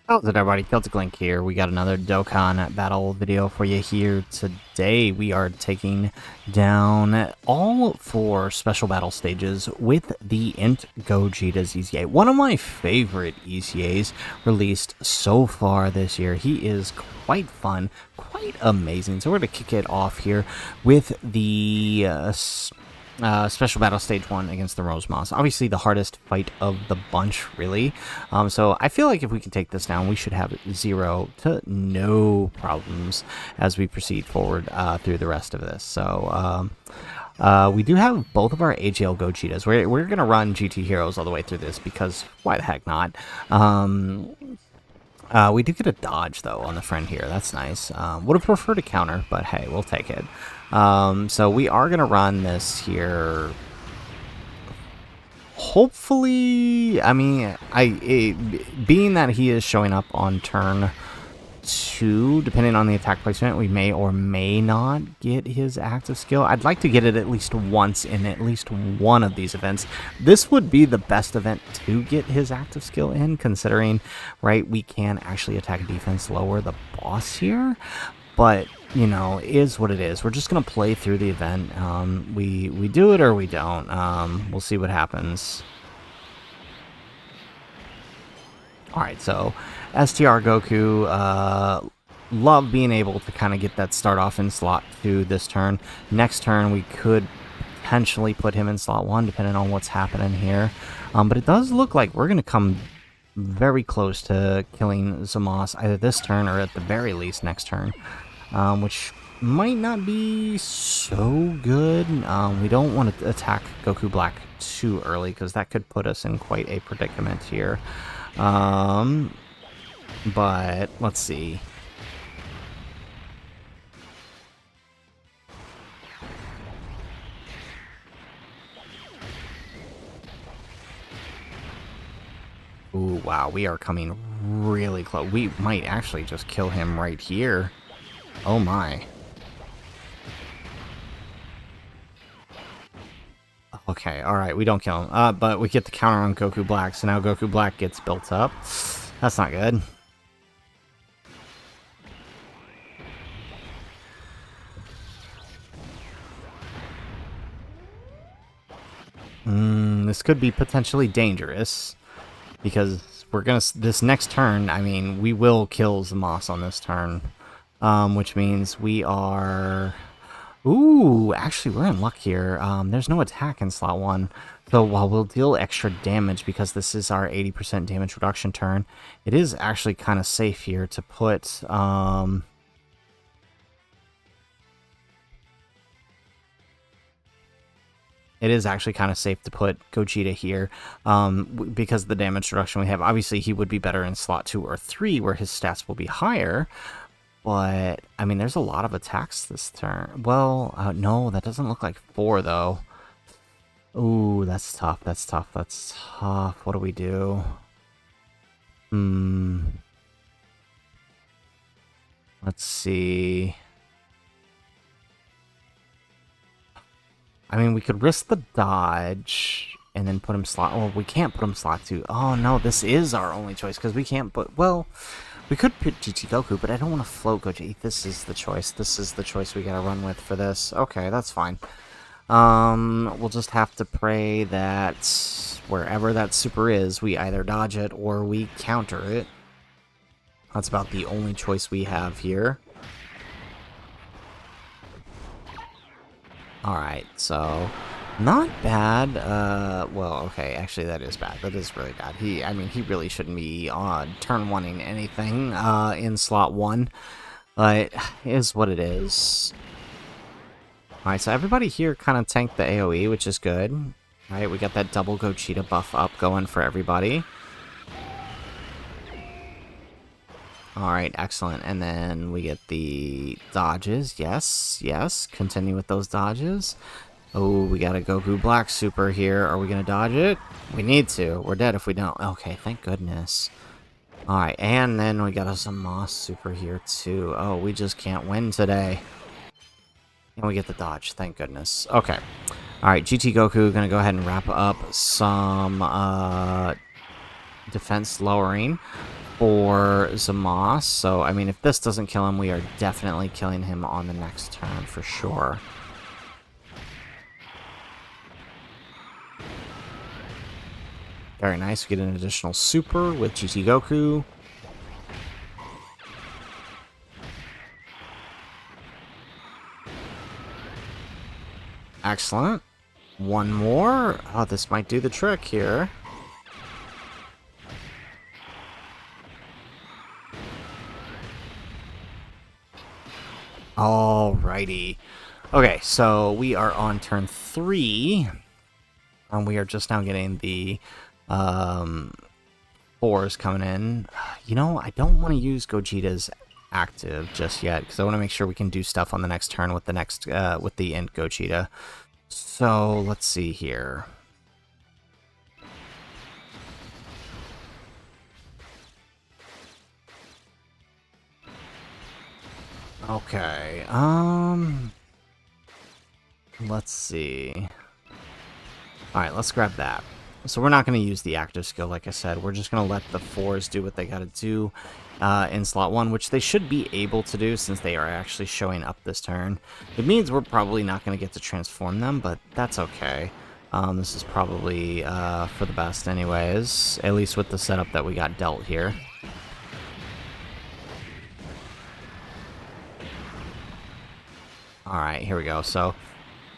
How's it, everybody? Celtic Link here. We got another Dokkan Battle video for you here today. We are taking down all 4 special battle stages with the Int Gogeta's EZA. One of my favorite EZAs released so far this year. He is quite fun, quite amazing. So we're going to kick it off here with the Special Battle Stage 1 against the Rose Moss. Obviously the hardest fight of the bunch, really. So I feel like if we can take this down, we should have 0 to no problems as we proceed forward through the rest of this. So we do have both of our AGL Gogetas. We're going to run GT Heroes all the way through this because why the heck not? We do get a dodge, though, on the friend here. That's nice. Would have preferred a counter, but hey, we'll take it. So we are going to run this here. Hopefully, I mean, being that he is showing up on turn 2, depending on the attack placement, we may or may not get his active skill. I'd like to get it at least once in at least one of these events. This would be the best event to get his active skill in, considering, right, we can actually attack defense lower the boss here. But, you know, is what it is. We're just going to play through the event. We do it or we don't. We'll see what happens. Alright, so STR Goku, love being able to kind of get that start off in slot 2 this turn. Next turn, we could potentially put him in slot 1, depending on what's happening here. But it does look like we're going to come very close to killing Zamos either this turn or at the very least next turn, which might not be so good. We don't want to attack Goku Black too early because that could put us in quite a predicament here. But let's see. Ooh, wow, we are coming really close. We might actually just kill him right here. Oh my. Okay, alright, we don't kill him. But we get the counter on Goku Black, so now Goku Black gets built up. That's not good. This could be potentially dangerous. Because we're gonna, this next turn, I mean, we will kill Zamos on this turn. Which means we are... Ooh, actually, we're in luck here. There's no attack in slot 1. So while we'll deal extra damage because this is our 80% damage reduction turn, it is actually kind of safe here to put... It is actually kind of safe to put Gogeta here because of the damage reduction we have. Obviously, he would be better in slot 2 or 3 where his stats will be higher. But, I mean, there's a lot of attacks this turn. Well, no, that doesn't look like 4, though. Ooh, that's tough. That's tough. That's tough. What do we do? Let's see. I mean, we could risk the dodge and then put him slot... Oh, we can't put him slot 2. Oh, no, this is our only choice because we can't put... Well, we could put GT Goku, but I don't want to float Gogeta. This is the choice. This is the choice we gotta run with for this. Okay, that's fine. We'll just have to pray that wherever that super is, we either dodge it or we counter it. That's about the only choice we have here. Alright, so not bad. Well, okay, actually that is bad. That is really bad. I mean, he really shouldn't be turn 1ing anything in slot 1. But it is what it is. Alright, so everybody here kind of tanked the AoE, which is good. Alright, we got that double Gogeta buff up going for everybody. Alright, excellent. And then we get the dodges. Yes, yes. Continue with those dodges. Oh, we got a Goku Black super here. Are we going to dodge it? We need to. We're dead if we don't. Okay, thank goodness. Alright, and then we got a Zamos super here too. Oh, we just can't win today. And we get the dodge. Thank goodness. Okay. Alright, GT Goku going to go ahead and wrap up some defense lowering. for Zamos. So, I mean, if this doesn't kill him, we are definitely killing him on the next turn for sure. Very nice. We get an additional super with GT Goku. Excellent. One more. Oh, this might do the trick here. Alrighty. Okay, so we are on turn 3. And we are just now getting the 4s coming in. You know, I don't want to use Gogeta's active just yet, because I want to make sure we can do stuff on the next turn with the next with the Int Gogeta. So let's see here. Okay, let's see. Alright, let's grab that. So we're not going to use the active skill, like I said. We're just going to let the 4s do what they got to do in slot 1, which they should be able to do since they are actually showing up this turn. It means we're probably not going to get to transform them, but that's okay. This is probably for the best anyways, at least with the setup that we got dealt here. Alright, here we go. So,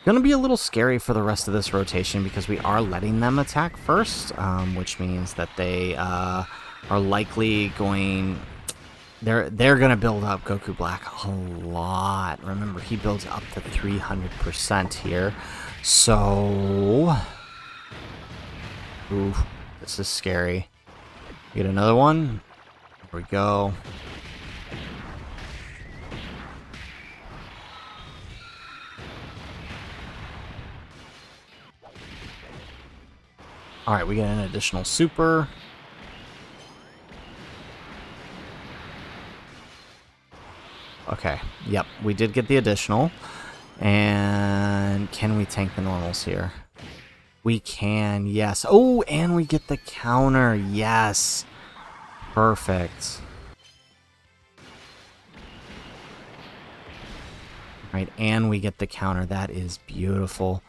gonna be a little scary for the rest of this rotation because we are letting them attack first, which means that they are likely going... They're gonna build up Goku Black a lot. Remember, he builds up to 300% here. So... Ooh, this is scary. Get another one. Here we go. Alright, we get an additional super. Okay, yep, we did get the additional. And can we tank the normals here? We can, yes. Oh, and we get the counter, yes. Perfect. Right, and we get the counter. That is beautiful.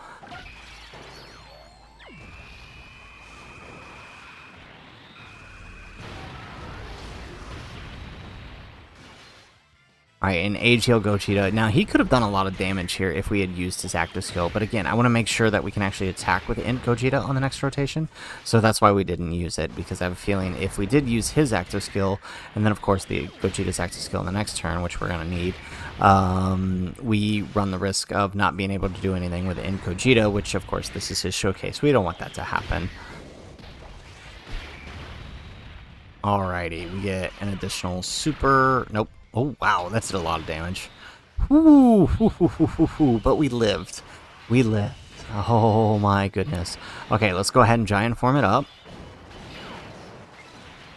Alright, and Age Heal Gogeta. Now, he could have done a lot of damage here if we had used his active skill, but again, I want to make sure that we can actually attack with Int Gogeta on the next rotation, so that's why we didn't use it, because I have a feeling if we did use his active skill, and then of course the Gogeta's active skill in the next turn, which we're going to need, we run the risk of not being able to do anything with Int Gogeta, which of course this is his showcase. We don't want that to happen. Alrighty, we get an additional super... Nope. Oh, wow, that's did a lot of damage. Woo, but we lived. We lived. Oh, my goodness. Okay, let's go ahead and giant form it up.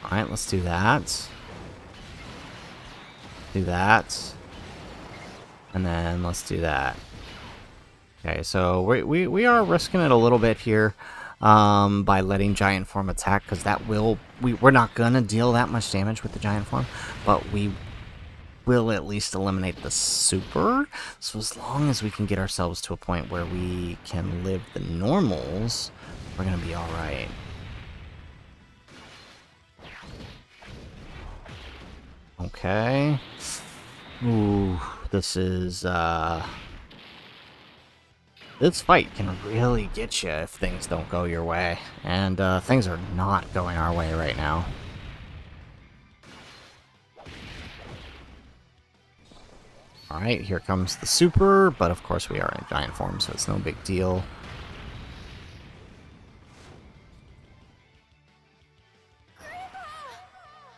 Alright, let's do that. Do that. And then let's do that. Okay, so we are risking it a little bit here by letting giant form attack, because that will... We're not going to deal that much damage with the giant form, but we will at least eliminate the super. So as long as we can get ourselves to a point where we can live the normals, we're gonna be alright. Okay. Ooh, this is this fight can really get you if things don't go your way, and things are not going our way right now. Alright, here comes the super, but of course we are in giant form, so it's no big deal.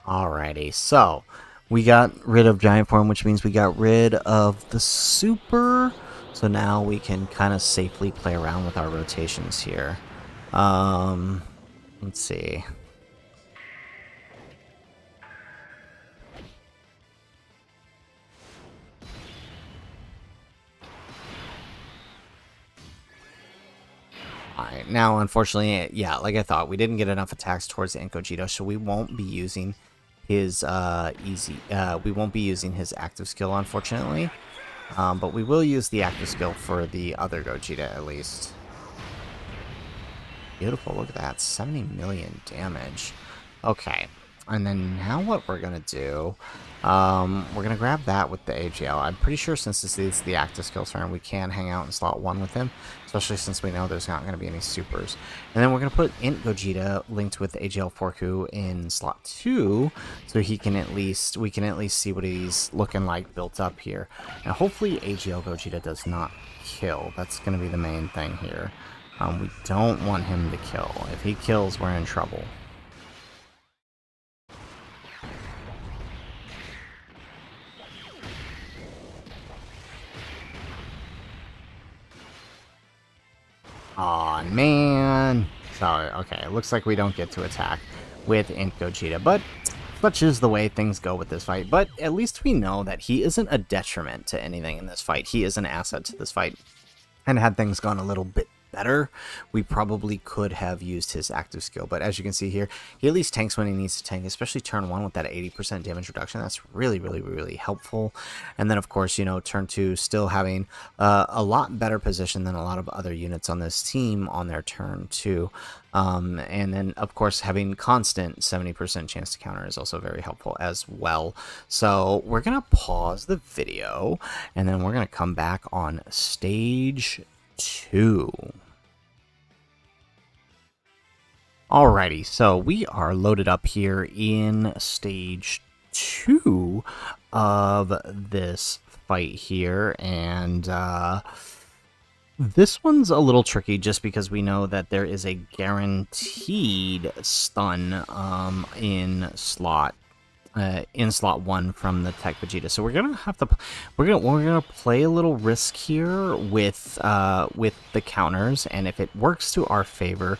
Alrighty, so we got rid of giant form, which means we got rid of the super. So now we can kind of safely play around with our rotations here. Let's see. Alright, now unfortunately, yeah, like I thought, we didn't get enough attacks towards the Int Gogeta, so we won't be using his we won't be using his active skill, unfortunately. But we will use the active skill for the other Gogeta, at least. Beautiful, look at that. 70 million damage. Okay, and then now what we're going to do, we're going to grab that with the AGL. I'm pretty sure since this is the active skill turn, we can hang out in slot 1 with him, especially since we know there's not going to be any supers. And then we're going to put Int Gogeta linked with AGL Forku in slot 2, so we can at least see what he's looking like built up here. Now hopefully AGL Gogeta does not kill. That's going to be the main thing here. We don't want him to kill. If he kills, we're in trouble. Aw, man. Sorry, okay, it looks like we don't get to attack with Int Gogeta, but such is the way things go with this fight. But at least we know that he isn't a detriment to anything in this fight. He is an asset to this fight. And had things gone a little bit better, we probably could have used his active skill. But as you can see here, he at least tanks when he needs to tank, especially turn 1 with that 80% damage reduction. That's really, really, really helpful. And then, of course, you know, turn 2 still having a lot better position than a lot of other units on this team on their turn 2. And then, of course, having constant 70% chance to counter is also very helpful as well. So we're going to pause the video, and then we're going to come back on stage 2. Alrighty, so we are loaded up here in stage 2 of this fight here, and this one's a little tricky just because we know that there is a guaranteed stun in slot 1 from the Tech Vegeta. So we're gonna have to we're gonna play a little risk here with the counters, and if it works to our favor,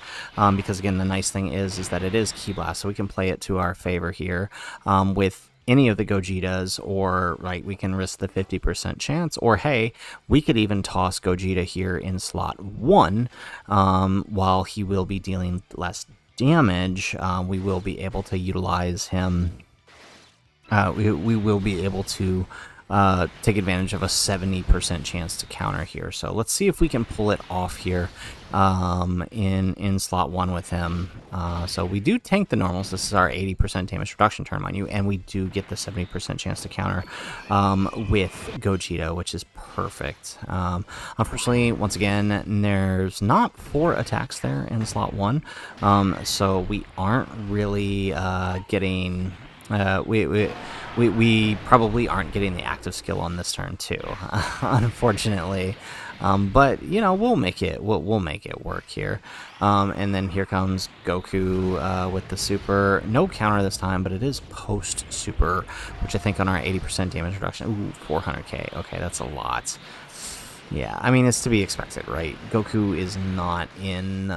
because again the nice thing is that it is Ki Blast, so we can play it to our favor here with any of the Gogetas, or right, we can risk the 50% chance, or hey, we could even toss Gogeta here in slot 1 while he will be dealing less damage. We will be able to utilize him. We will be able to take advantage of a 70% chance to counter here. So let's see if we can pull it off here in slot 1 with him. So we do tank the normals. This is our 80% damage reduction turn, mind you, and we do get the 70% chance to counter with Gogeta, which is perfect. Unfortunately, once again, there's not 4 attacks there in slot 1, so we aren't really getting... We probably aren't getting the active skill on this turn too, unfortunately. But you know, we'll make it work here. And then here comes Goku with the super. No counter this time, but it is post super, which I think on our 80% damage reduction. Ooh, 400k. Okay, that's a lot. Yeah, I mean, it's to be expected, right? Goku is not in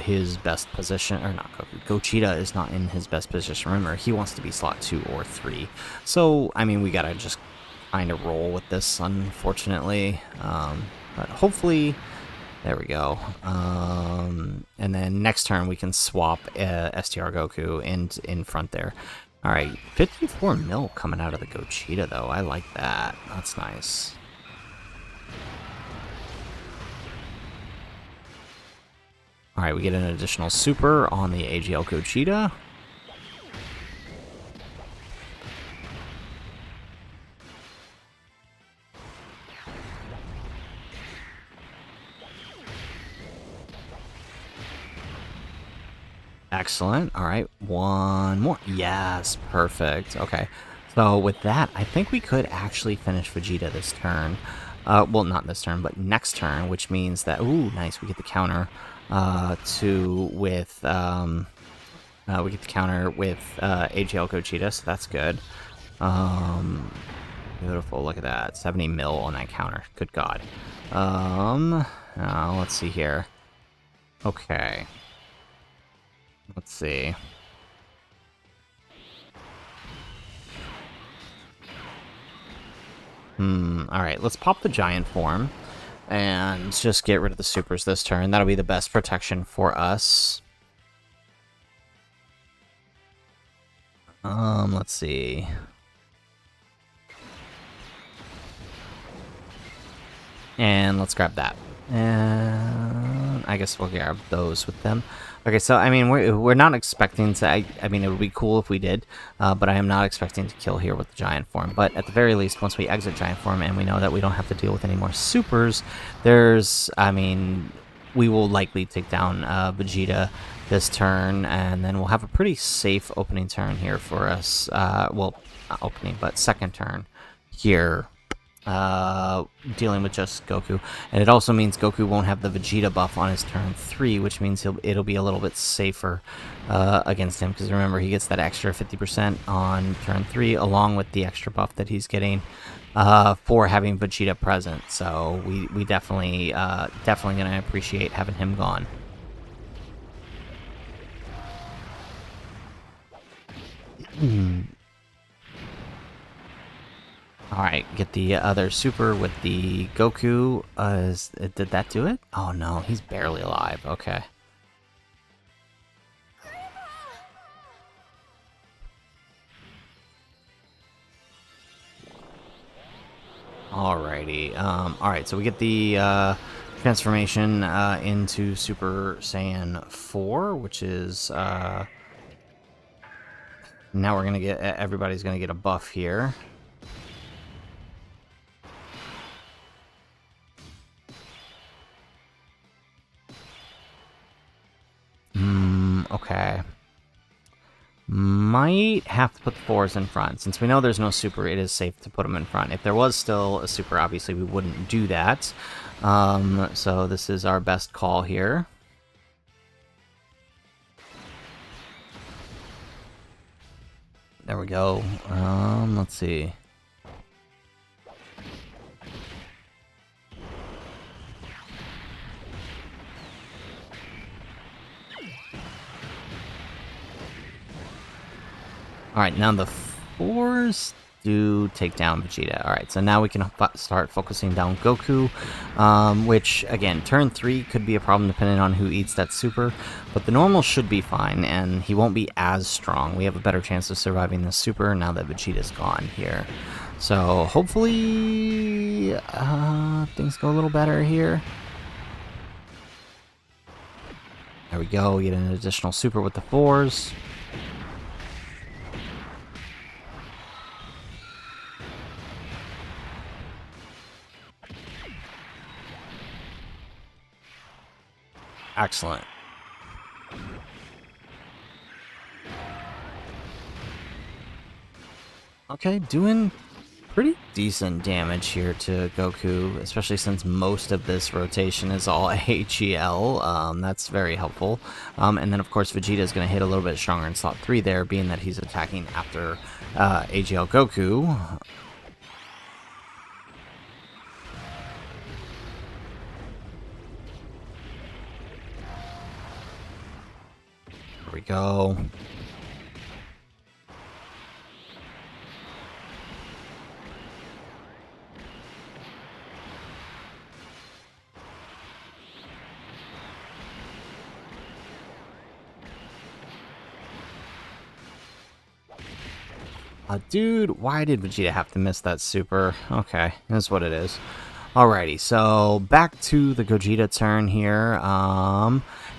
his best position, or not Goku, Gogeta is not in his best position. Remember, he wants to be slot 2 or 3. So, I mean, we gotta just kind of roll with this, unfortunately. But hopefully, there we go. And then next turn, we can swap STR Goku in front there. Alright, 54 mil coming out of the Gogeta, though. I like that. That's nice. Alright, we get an additional super on the AGL Gogeta. Excellent. Alright, one more. Yes, perfect. Okay, so with that, I think we could actually finish Vegeta this turn. Well, not this turn, but next turn, which means that... Ooh, nice, we get the counter. We get the counter with AGL Gogeta, so that's good. Beautiful, look at that, 70 mil on that counter. Good God. Let's see here. Okay. Let's see. Alright, let's pop the giant form. And just get rid of the supers this turn. That'll be the best protection for us. Let's see. And let's grab that. And I guess we'll grab those with them. Okay, so I mean, we're not expecting to. I mean, it would be cool if we did, but I am not expecting to kill here with the giant form. But at the very least, once we exit giant form and we know that we don't have to deal with any more supers, there's, I mean, we will likely take down Vegeta this turn, and then we'll have a pretty safe opening turn here for us. Well, not opening, but second turn here. Dealing with just Goku, and it also means Goku won't have the Vegeta buff on his turn 3, which means it'll be a little bit safer against him, because remember, he gets that extra 50% on turn 3 along with the extra buff that he's getting for having Vegeta present. So we definitely gonna appreciate having him gone. Alright, get the other super with the Goku. Did that do it? Oh no, he's barely alive. Okay. Alrighty. Alright, so we get the transformation into Super Saiyan 4, which is... now we're gonna get... everybody's gonna get a buff here. Okay. Might have to put the 4s in front. Since we know there's no super, it is safe to put them in front. If there was still a super, obviously we wouldn't do that. So this is our best call here. There we go. Let's see. Alright, now the 4s do take down Vegeta. Alright, so now we can start focusing down Goku, which, again, turn 3 could be a problem depending on who eats that super, but the normal should be fine, and he won't be as strong. We have a better chance of surviving the super now that Vegeta's gone here. So, hopefully, things go a little better here. There we go, get an additional super with the 4s. Excellent. Okay, doing pretty decent damage here to Goku, especially since most of this rotation is all AGL. That's very helpful. And then, of course, Vegeta is going to hit a little bit stronger in slot 3 there, being that he's attacking after AGL Goku. There we go. Dude, why did Vegeta have to miss that super? Okay, that's what it is. Alrighty, so back to the Gogeta turn here.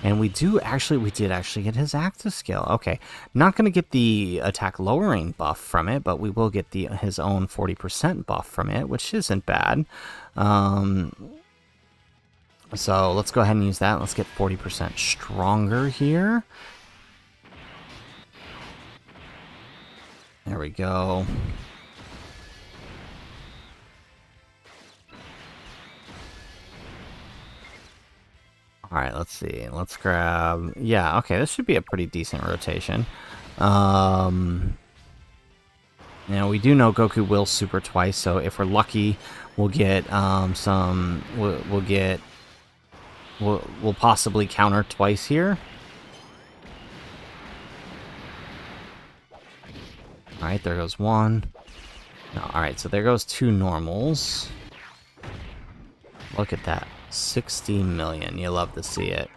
And we did actually get his active skill. Okay, not gonna get the attack lowering buff from it, but we will get his own 40% buff from it, which isn't bad. So let's go ahead and use that. Let's get 40% stronger here. There we go. Alright, let's see. Let's grab... Yeah, okay, this should be a pretty decent rotation. Now, we do know Goku will super twice, so if we're lucky, we'll get some... We'll possibly counter twice here. Alright, there goes one. No, alright, so there goes 2 normals. Look at that. 60 million. You love to see it.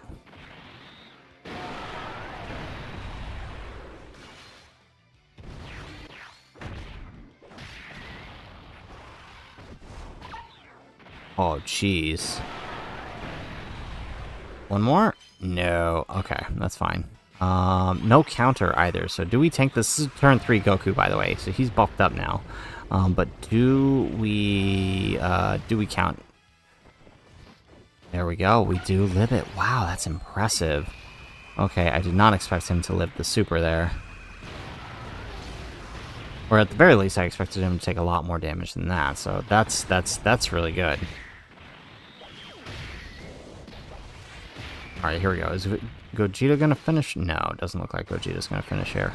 Oh, jeez. One more? No. Okay, that's fine. No counter either. So do we tank this? This is turn 3 Goku, by the way. So he's buffed up now. But do we count? There we go. We do live it. Wow, that's impressive. Okay, I did not expect him to live the super there. Or at the very least, I expected him to take a lot more damage than that. So that's really good. All right, here we go. Is Gogeta gonna finish? No, it doesn't look like Gogeta's gonna finish here.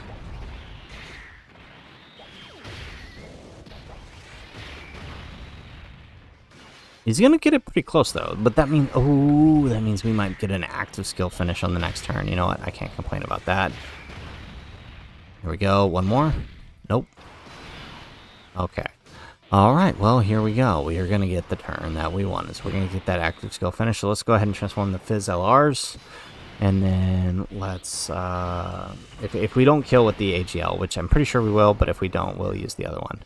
He's gonna get it pretty close though, but that means that means we might get an active skill finish on the next turn. You know what? I can't complain about that. Here we go. One more. Nope. Okay. All right. Well, here we go. We are gonna get the turn that we wanted. So we're gonna get that active skill finish. So let's go ahead and transform the Fizz LRs, and then let's if we don't kill with the AGL, which I'm pretty sure we will, but if we don't, we'll use the other one.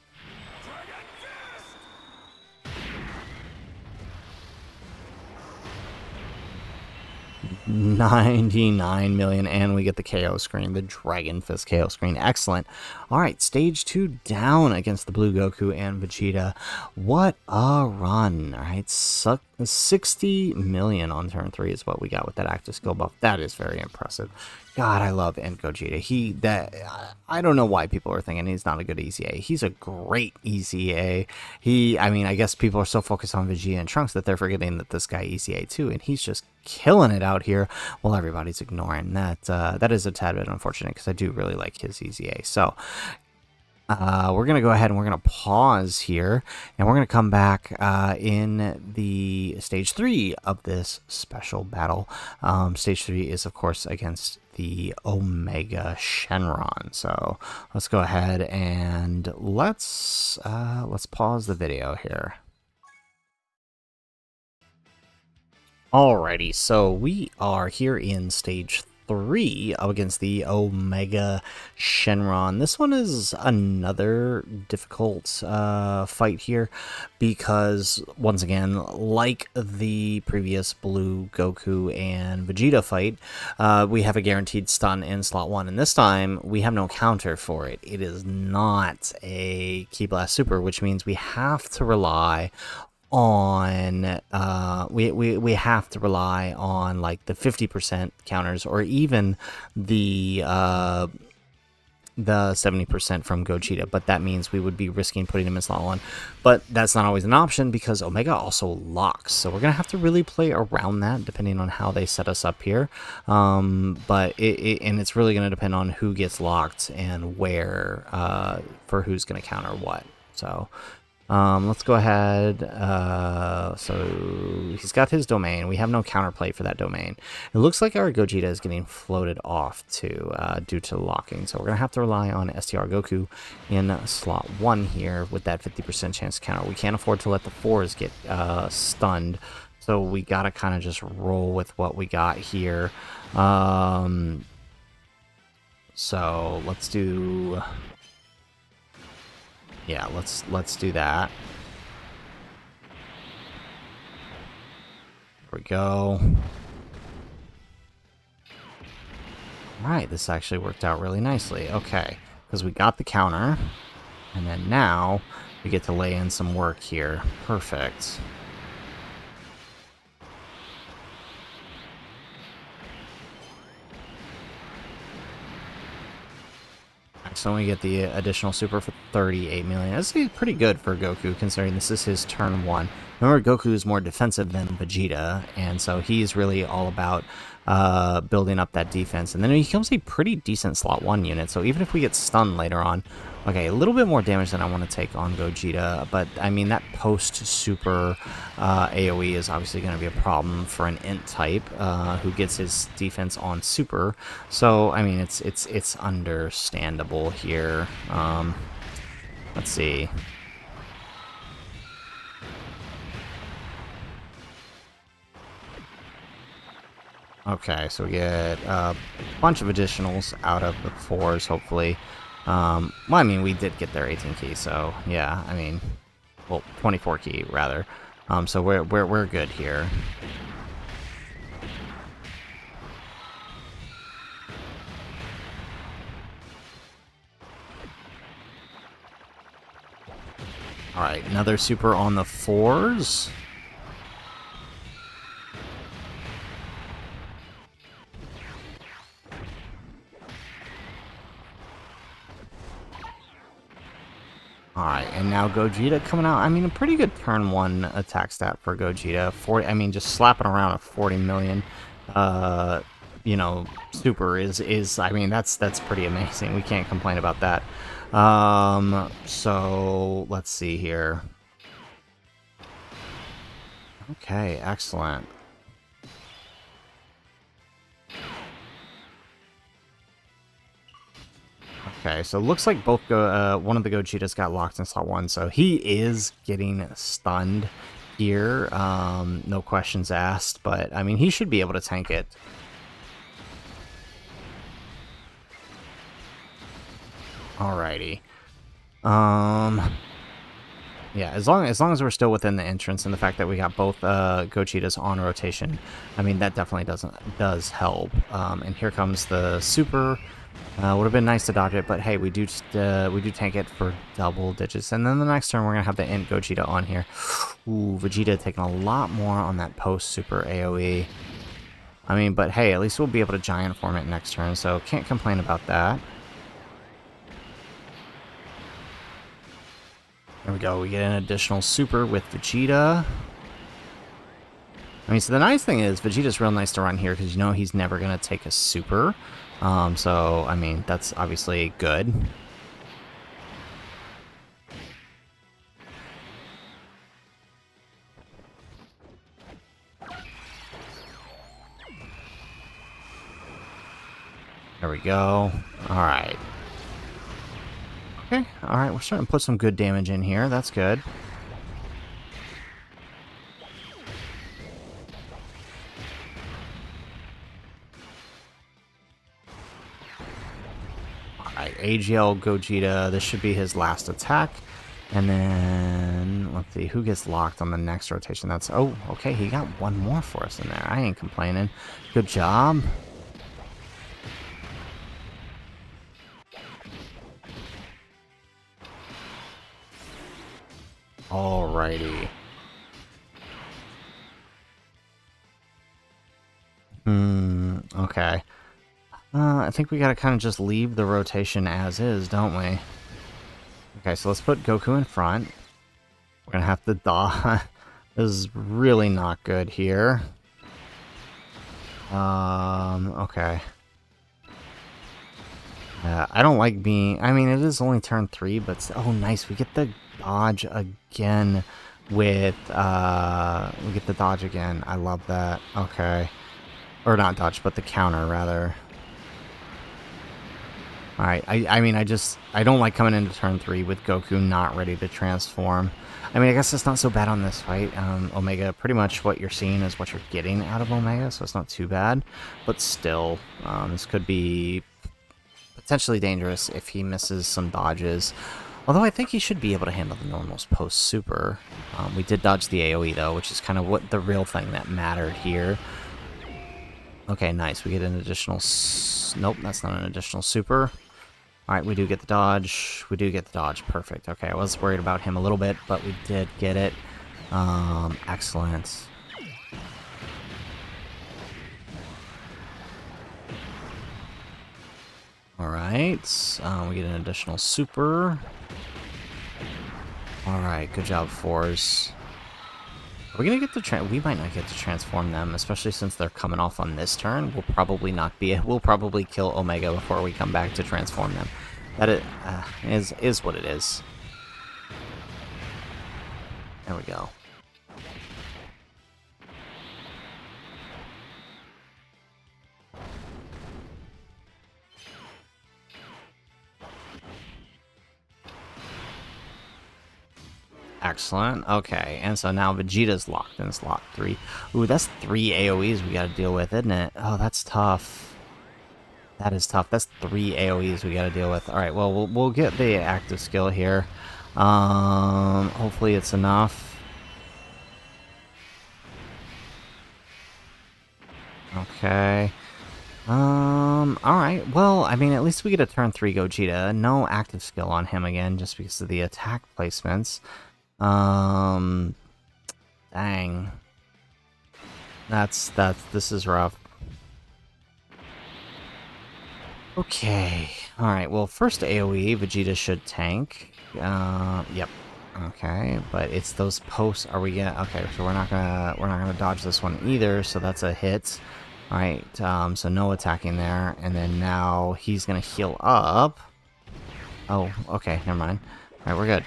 99 million, and we get the KO screen, the Dragon Fist KO screen. Excellent. All right, stage 2 down against the Blue Goku and Vegeta. What a run. All right, 60 million on turn 3 is what we got with that active skill buff. That is very impressive. God, I love Int Gogeta. I don't know why people are thinking he's not a good EZA. He's a great EZA. I mean, I guess people are so focused on Vegeta and Trunks that they're forgetting that this guy EZA too, and he's just killing it out here while everybody's ignoring that. That is a tad bit unfortunate because I do really like his EZA. So we're going to go ahead and we're going to pause here, and we're going to come back in the stage 3 of this special battle. Stage 3 is, of course, against the Omega Shenron. So let's go ahead and let's pause the video here. Alrighty, so we are here in stage 3 up against the Omega Shenron. This one is another difficult fight here because, once again, like the previous Blue Goku and Vegeta fight, we have a guaranteed stun in slot 1, and this time we have no counter for it. It is not a Ki Blast Super, which means we have to rely on we have to rely on like the 50% counters, or even the 70% from Gogeta, but that means we would be risking putting him in slot 1, but that's not always an option because Omega also locks, so we're gonna have to really play around that depending on how they set us up here. But it's really gonna depend on who gets locked and where for who's gonna counter what. So let's go ahead. So he's got his domain. We have no counterplay for that domain. It looks like our Gogeta is getting floated off too, due to locking. So we're going to have to rely on STR Goku in slot 1 here with that 50% chance to counter. We can't afford to let the 4s get stunned. So we got to kind of just roll with what we got here. So let's do... Yeah, let's do that. Here we go. Alright, this actually worked out really nicely. Okay, because we got the counter, and then now we get to lay in some work here. Perfect. So we get the additional super for 38 million. That's pretty good for Goku, considering this is his turn 1. Remember, Goku is more defensive than Vegeta, and so he's really all about building up that defense. And then he becomes a pretty decent slot 1 unit, so even if we get stunned later on, okay, a little bit more damage than I want to take on Gogeta, but I mean, that post-super AoE is obviously going to be a problem for an Int type who gets his defense on super. So, I mean, it's understandable here. Let's see. Okay, so we get a bunch of additionals out of the 4s, hopefully. Well, I mean, we did get their 18 key, so yeah, I mean, well, 24 key, rather. So we're good here. All right, another super on the 4s. Alright, and now Gogeta coming out. I mean, a pretty good turn 1 attack stat for Gogeta. 40, I mean, just slapping around a 40 million, you know, super is I mean, that's pretty amazing. We can't complain about that. So, let's see here. Okay, excellent. Okay, so it looks like both one of the Gogetas got locked in slot 1, so he is getting stunned here. No questions asked, but I mean, he should be able to tank it. Alrighty. Yeah, as long as we're still within the entrance, and the fact that we got both Gogetas on rotation, I mean, that definitely does help. And here comes the super. Would have been nice to dodge it, but hey, we do tank it for double digits. And then the next turn, we're gonna have the Int Gogeta on here. Ooh, Vegeta taking a lot more on that post super AOE. I mean, but hey, at least we'll be able to giant form it next turn, so can't complain about that. There we go. We get an additional super with Vegeta. I mean, so the nice thing is Vegeta's real nice to run here because you know he's never gonna take a super. So, I mean, that's obviously good. There we go. Alright. Okay, alright, we're starting to put some good damage in here. That's good. Alright, AGL Gogeta. This should be his last attack. And then, let's see, who gets locked on the next rotation? That's, oh, okay, he got one more for us in there. I ain't complaining. Good job. Alrighty. Okay. I think we gotta kind of just leave the rotation as is, don't we? Okay, so let's put Goku in front. We're gonna have to dodge. This is really not good here. Okay. I don't like being... I mean, it is only turn 3, but... Oh, nice. We get the dodge again with... we get the dodge again. I love that. Okay. Or not dodge, but the counter, rather. Alright, I mean, I don't like coming into turn 3 with Goku not ready to transform. I mean, I guess it's not so bad on this fight. Omega, pretty much what you're seeing is what you're getting out of Omega, so it's not too bad. But still, this could be potentially dangerous if he misses some dodges. Although I think he should be able to handle the normals post-super. We did dodge the AoE, though, which is kind of what the real thing that mattered here. Okay, nice. We get an additional... Nope, that's not an additional super. Alright, we do get the dodge. We do get the dodge. Perfect. Okay, I was worried about him a little bit, but we did get it. Excellent. Alright, we get an additional super. Alright, good job, fours. Are we gonna get to we might not get to transform them, especially since they're coming off on this turn. We'll probably not be... We'll probably kill Omega before we come back to transform them. That is what it is. There we go. Excellent. Okay, and so now Vegeta's locked in slot 3. Ooh, that's 3 AoEs we gotta deal with, isn't it? Oh, that's tough. That is tough. That's 3 AoEs we gotta deal with. Alright, well, we'll get the active skill here. Hopefully it's enough. Okay. Alright. Well, I mean, at least we get a turn 3 Gogeta. No active skill on him again, just because of the attack placements. Dang. This is rough. Okay. Alright, well, first AoE, Vegeta should tank. Yep. Okay, but it's those posts. Are we gonna? Okay, so we're not gonna dodge this one either. So that's a hit. All right. So no attacking there, and then now he's gonna heal up. Oh, okay. Never mind. All right, we're good.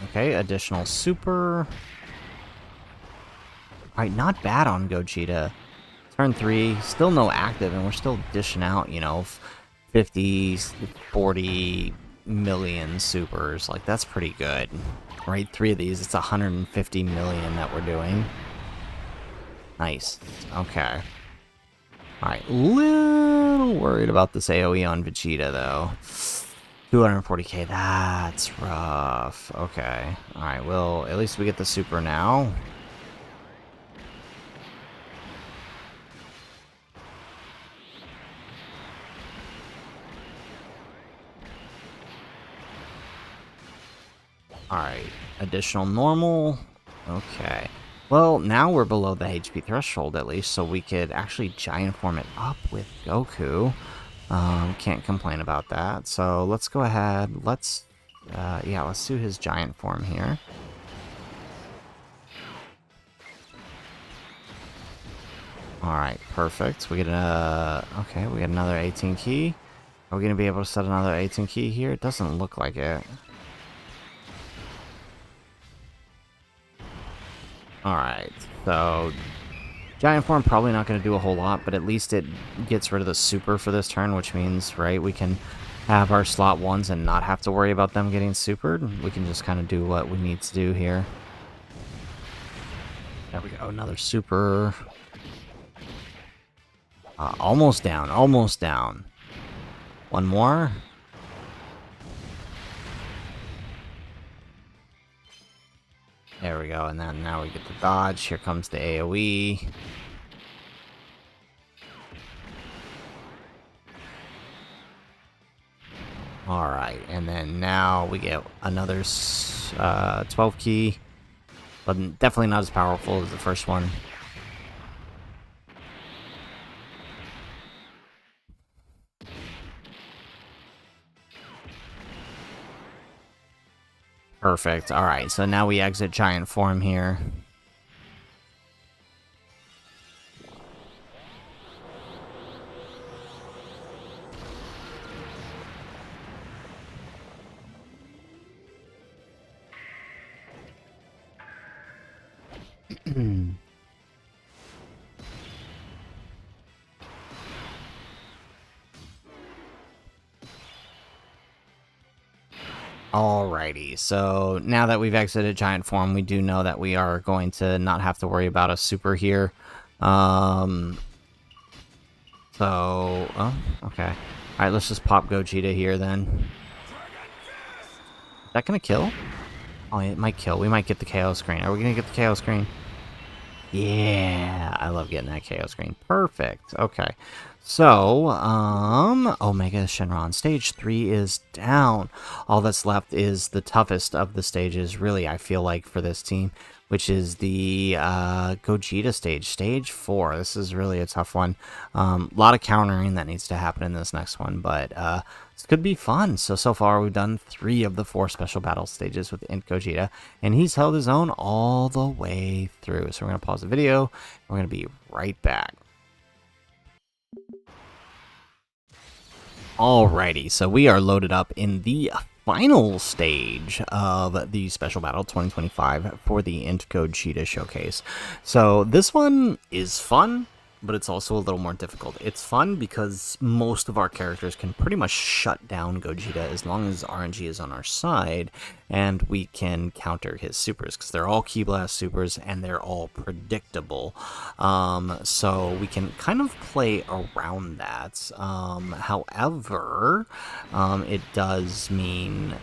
Okay, additional super. All right, not bad on Gogeta. Turn 3, still no active, and we're still dishing out, you know, 50, 40 million supers. Like, that's pretty good. Right, 3 of these, it's 150 million that we're doing. Nice. Okay. Alright, little worried about this AoE on Vegeta, though. 240k, that's rough. Okay. Alright, well, at least we get the super now. Alright, additional normal. Okay. Well, now we're below the HP threshold at least, so we could actually giant form it up with Goku. Can't complain about that. So let's go ahead. Let's do his giant form here. Alright, perfect. We get okay, we get another 18 key. Are we gonna be able to set another 18 key here? It doesn't look like it. Alright, so giant form probably not going to do a whole lot, but at least it gets rid of the super for this turn, which means, right, we can have our slot 1s and not have to worry about them getting supered. We can just kind of do what we need to do here. There we go, another super. Almost down, almost down. One more. There we go, and then now we get the dodge. Here comes the AoE. Alright, and then now we get another 12 key, but definitely not as powerful as the first one. Perfect. Alright, so now we exit giant form here. Alrighty, so now that we've exited giant form, we do know that we are going to not have to worry about a super here. Oh, okay. Alright, let's just pop Gogeta here then. Is that gonna kill? Oh, it might kill. We might get the KO screen. Are we gonna get the KO screen? Yeah, I love getting that KO screen. Perfect. Okay. So, Omega Shenron. Stage 3 is down. All that's left is the toughest of the stages, really, I feel like, for this team, which is the Gogeta stage, Stage 4. This is really a tough one. A lot of countering that needs to happen in this next one, but this could be fun. So far, we've done 3 of the 4 special battle stages with Int Gogeta, and he's held his own all the way through. So we're going to pause the video, and we're going to be right back. Alrighty, so we are loaded up in the final stage of the Special Battle 2025 for the Int Gogeta Showcase. So this one is fun. but it's also a little more difficult. It's fun because most of our characters can pretty much shut down Gogeta as long as RNG is on our side, and we can counter his supers, because they're all Ki Blast supers, and they're all predictable. So we can kind of play around that. However, it does mean,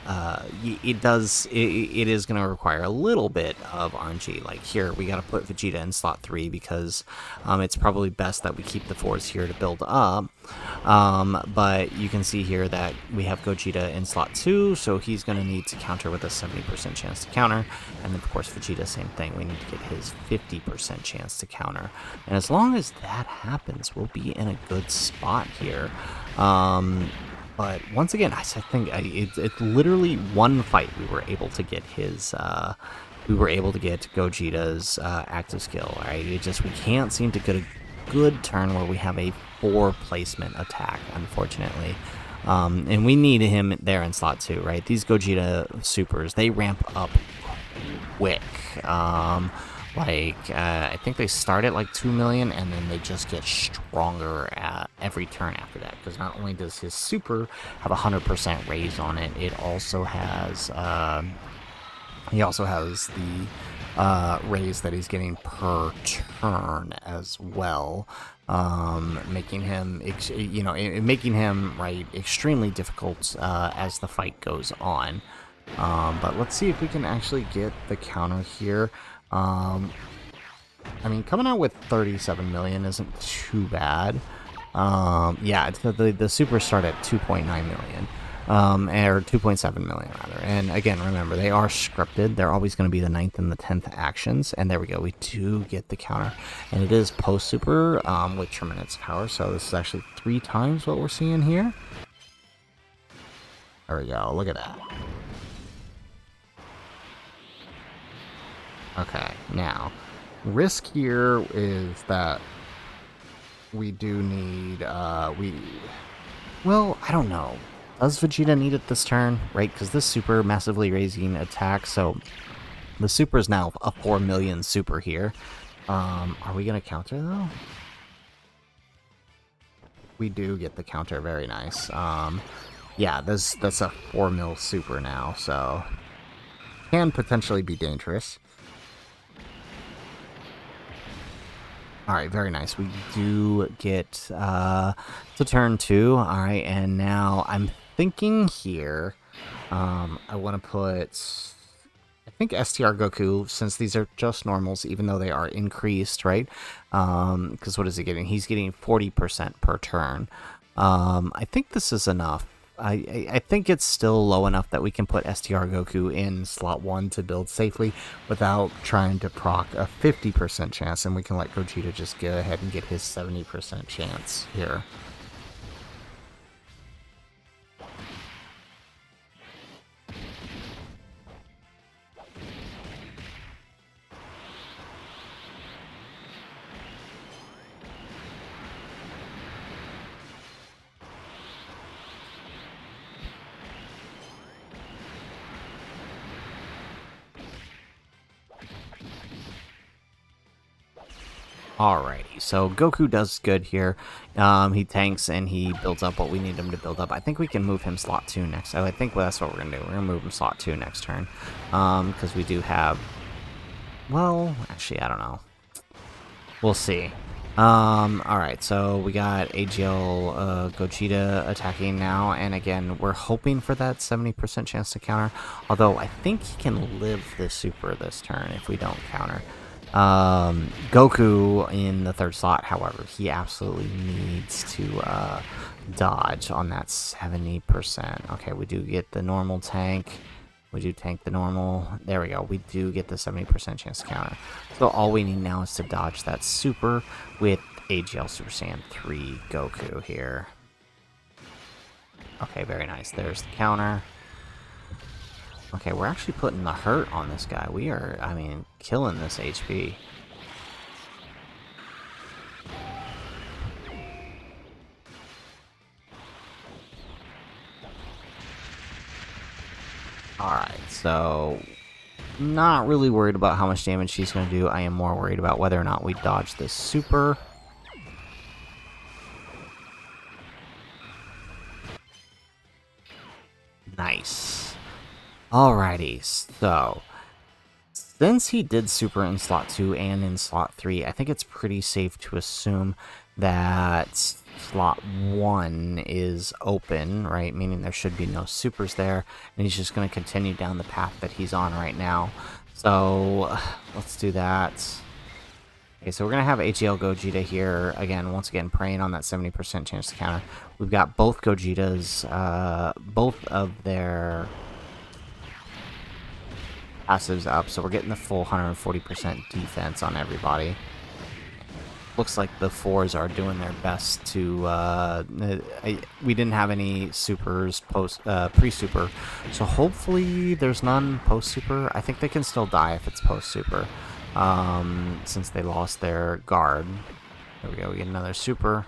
it is going to require a little bit of RNG. Like here, we got to put Vegeta in slot 3 because it's probably best that we keep the 4s here to build up. But you can see here that we have Gogeta in slot 2, so he's going to need to counter with a 70% chance to counter. And then, of course, Vegeta, same thing. We need to get his 50% chance to counter. And as long as that happens, we'll be in a good spot here. But once again, I think it's literally one fight we were able to get his... we were able to get Gogeta's active skill, right? We can't seem to get a good turn where we have a 4 placement attack, unfortunately. And we need him there in slot 2, right? These Gogeta supers, they ramp up quick. I think they start at like 2 million, and then they just get stronger at every turn after that. Because not only does his super have 100% raise on it, it also has... he also has the raise that he's getting per turn as well, making him, right, extremely difficult as the fight goes on. But let's see if we can actually get the counter here. I mean, coming out with 37 million isn't too bad. Yeah, the super start at 2.9 million. Or 2.7 million rather. And again, remember, they are scripted. They're always going to be the 9th and the 10th actions. And there we go. We do get the counter. And it is post super with tremendous power. So this is actually 3 times what we're seeing here. There we go. Look at that. Okay, now, risk here is that we do need, well, I don't know. Does Vegeta need it this turn, right? Because this super massively raising attack, so the super is now a 4 million super here. Are we going to counter, though? We do get the counter, very nice. Yeah, that's a 4 mil super now, so can potentially be dangerous. Alright, very nice. We do get to turn 2. Alright, and now I'm thinking here, I want to put, I think STR Goku, since these are just normals, even though they are increased, right? Because what is he getting? He's getting 40% per turn. I think this is enough. I think it's still low enough that we can put STR Goku in slot 1 to build safely without trying to proc a 50% chance, and we can let Gogeta just go ahead and get his 70% chance here. Alrighty, so Goku does good here. He tanks and he builds up what we need him to build up. I think we can move him slot 2 next. So I think that's what we're going to do. We're going to move him slot 2 next turn. Because we do have... Well, actually, I don't know. We'll see. Alright, so we got AGL Gogeta attacking now. And again, we're hoping for that 70% chance to counter. Although I think he can live this super this turn if we don't counter. Goku in the 3rd slot, however, he absolutely needs to dodge on that 70%. Okay, we do get the normal tank. We do tank the normal. There we go. We do get the 70% chance to counter. So all we need now is to dodge that super with AGL Super Saiyan 3 Goku here. Okay, very nice. There's the counter. Okay, we're actually putting the hurt on this guy. We are, I mean, killing this HP. Alright, so not really worried about how much damage she's going to do. I am more worried about whether or not we dodge this super. Nice. Alrighty, so since he did super in slot 2 and in slot 3, I think it's pretty safe to assume that slot 1 is open, right? Meaning there should be no supers there, and he's just going to continue down the path that he's on right now. So let's do that. Okay, so we're going to have AGL Gogeta here, again, once again, preying on that 70% chance to counter. We've got both Gogetas, both of their passives up, so we're getting the full 140% defense on everybody. Looks like the 4s are doing their best to, we didn't have any supers pre-super, so hopefully there's none post-super. I think they can still die if it's post-super, since they lost their guard. There we go, we get another super.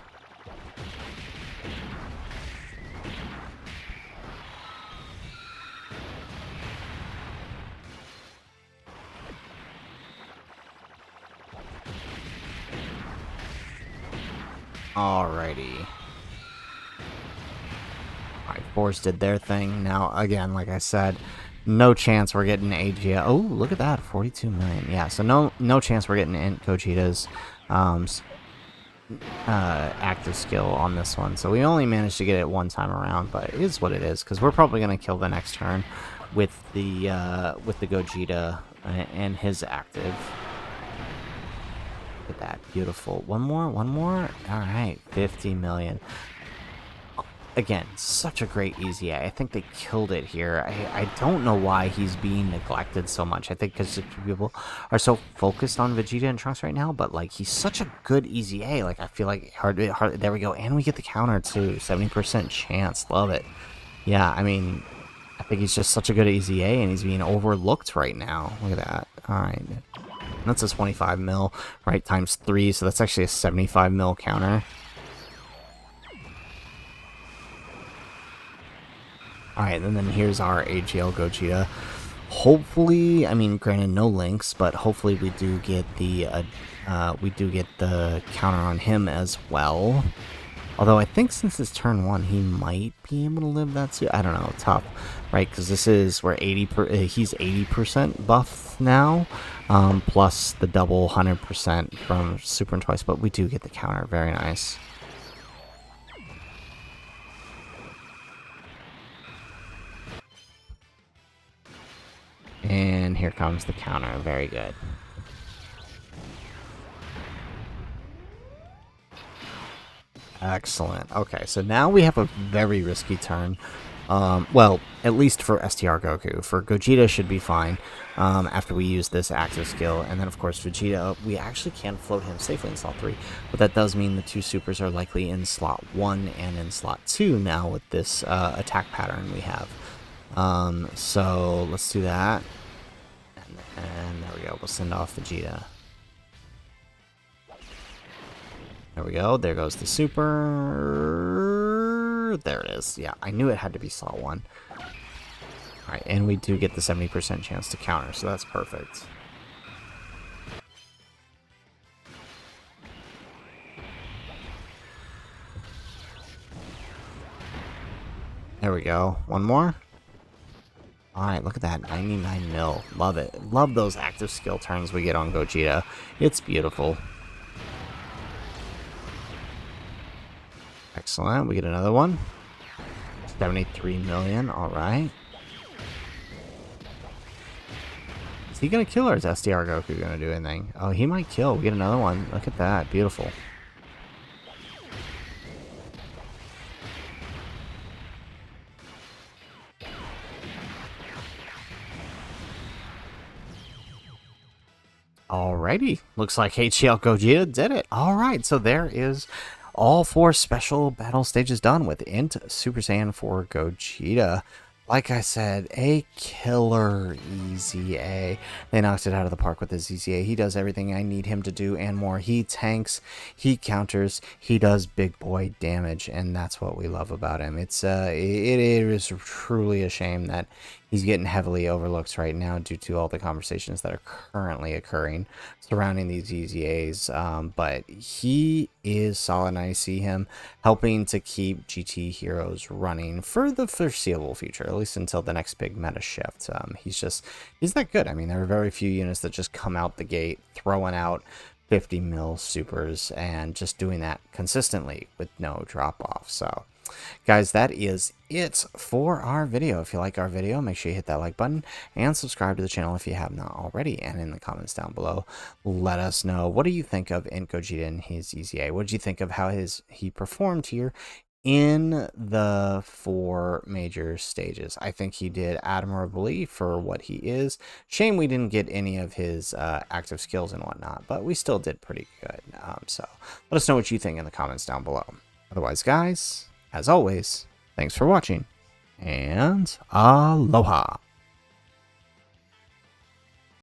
Alrighty. Alright, 4s did their thing. Now, again, like I said, no chance we're getting AGL. Oh, look at that, 42 million. Yeah, so no chance we're getting Int Gogeta's active skill on this one. So we only managed to get it one time around, but it is what it is, because we're probably going to kill the next turn with the Gogeta and his active. Look at that, beautiful. One more. All right, 50 million. Again, such a great EZA. I think they killed it here. I don't know why he's being neglected so much. I think because people are so focused on Vegeta and Trunks right now, but like he's such a good EZA. Like I feel like hard. There we go, and we get the counter too. 70% chance. Love it. Yeah, I mean, I think he's just such a good EZA, and he's being overlooked right now. Look at that. All right. That's a 25 mil, right, times 3, so that's actually a 75 mil counter. Alright, and then here's our AGL Gogeta. Hopefully, I mean, granted, no links, but hopefully we do get the counter on him as well. Although I think since it's turn 1, he might be able to live that too. I don't know, tough, right? Because this is where he's 80% buff now, plus the double 100% from Super and Twice. But we do get the counter, very nice. And here comes the counter, very good. Excellent. Okay, so now we have a very risky turn. Well, at least for STR Goku. For Gogeta should be fine after we use this active skill. And then, of course, Vegeta, we actually can float him safely in slot 3. But that does mean the 2 supers are likely in slot 1 and in slot 2 now with this attack pattern we have. So let's do that. And there we go. We'll send off Vegeta. There we go. There goes the super. There it is. Yeah, I knew it had to be slot 1. Alright, and we do get the 70% chance to counter, so that's perfect. There we go. One more. Alright, look at that. 99 mil. Love it. Love those active skill turns we get on Gogeta. It's beautiful. Excellent. We get another one. 73 million. Alright. Is he going to kill, or is STR Goku going to do anything? Oh, he might kill. We get another one. Look at that. Beautiful. Alrighty. Looks like HCL Gogeta did it. Alright, so there is all 4 special battle stages done with Int Super Saiyan 4 Gogeta. Like I said, a killer EZA. They knocked it out of the park with this EZA. He does everything I need him to do and more. He tanks, he counters, he does big boy damage, and that's what we love about him. It is truly a shame that He's getting heavily overlooked right now due to all the conversations that are currently occurring surrounding these EZAs. But he is solid, and I see him helping to keep GT Heroes running for the foreseeable future, at least until the next big meta shift. He's that good. I mean, there are very few units that just come out the gate throwing out 50 mil supers and just doing that consistently with no drop off. So guys, that is it for our video. If you like our video, make sure you hit that like button and subscribe to the channel if you have not already. And in the comments down below, let us know, what do you think of Int Gogeta and his EZA? What did you think of how he performed here in the 4 major stages? I think he did admirably for what he is. Shame we didn't get any of his active skills and whatnot, but we still did pretty good. So let us know what you think in the comments down below. Otherwise, guys, as always, thanks for watching, and aloha!